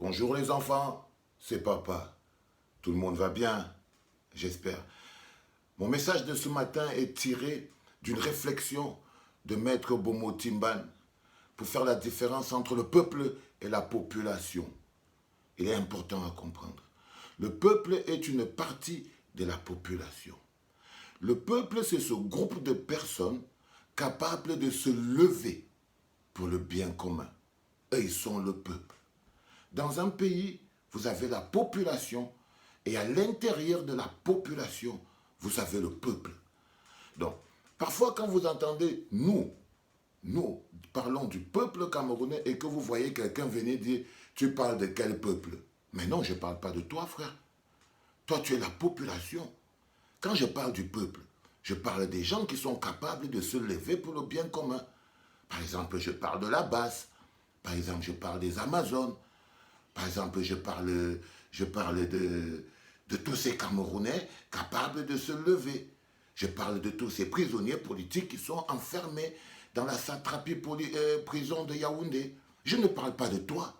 Bonjour les enfants, c'est papa. Tout le monde va bien, j'espère. Mon message de ce matin est tiré d'une réflexion de Maître Bomo Timban pour faire la différence entre le peuple et la population. Il est important à comprendre. Le peuple est une partie de la population. Le peuple, c'est ce groupe de personnes capables de se lever pour le bien commun. Eux, ils sont le peuple. Dans un pays, vous avez la population et à l'intérieur de la population, vous avez le peuple. Donc, parfois quand vous entendez nous parlons du peuple camerounais et que vous voyez quelqu'un venir dire tu parles de quel peuple? Mais non, je ne parle pas de toi, frère. Toi, tu es la population. Quand je parle du peuple, je parle des gens qui sont capables de se lever pour le bien commun. Par exemple, je parle de la Basse. Par exemple, je parle des Amazones. Par exemple, je parle de tous ces Camerounais capables de se lever. Je parle de tous ces prisonniers politiques qui sont enfermés dans la satrapie prison de Yaoundé. Je ne parle pas de toi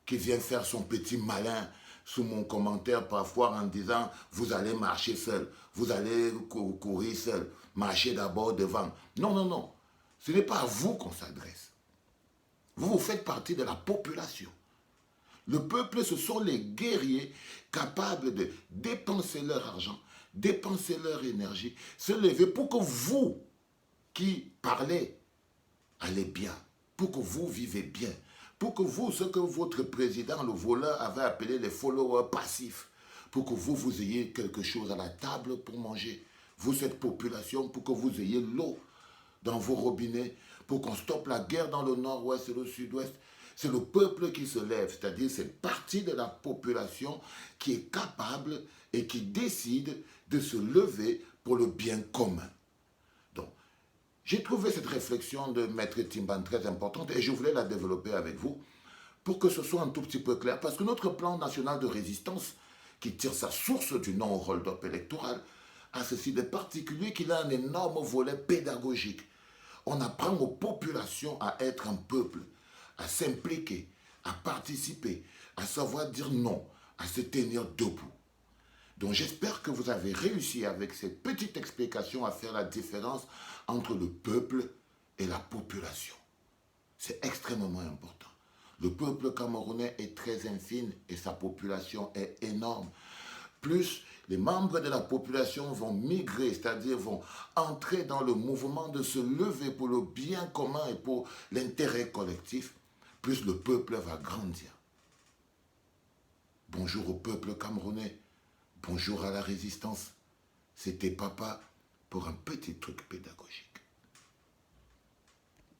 qui vient faire son petit malin sous mon commentaire parfois en disant « vous allez marcher seul, vous allez courir seul, marchez d'abord devant ». Non, non, non, ce n'est pas à vous qu'on s'adresse. Vous faites partie de la population. Le peuple, ce sont les guerriers capables de dépenser leur argent, dépenser leur énergie, se lever pour que vous, qui parlez, allez bien, pour que vous vivez bien, pour que vous, ce que votre président, le voleur, avait appelé les followers passifs, pour que vous, vous ayez quelque chose à la table pour manger. Vous, cette population, pour que vous ayez l'eau dans vos robinets, pour qu'on stoppe la guerre dans le nord-ouest et le sud-ouest. C'est le peuple qui se lève, c'est-à-dire cette partie de la population qui est capable et qui décide de se lever pour le bien commun. Donc, j'ai trouvé cette réflexion de Maître Timban très importante et je voulais la développer avec vous pour que ce soit un tout petit peu clair. Parce que notre plan national de résistance, qui tire sa source du non-hold-up électoral, a ceci de particulier qu'il a un énorme volet pédagogique. On apprend aux populations à être un peuple, à s'impliquer, à participer, à savoir dire non, à se tenir debout. Donc j'espère que vous avez réussi avec cette petite explication à faire la différence entre le peuple et la population. C'est extrêmement important. Le peuple camerounais est très infime et sa population est énorme. Plus les membres de la population vont migrer, c'est-à-dire vont entrer dans le mouvement de se lever pour le bien commun et pour l'intérêt collectif, plus le peuple va grandir. Bonjour au peuple camerounais, bonjour à la résistance. C'était papa pour un petit truc pédagogique.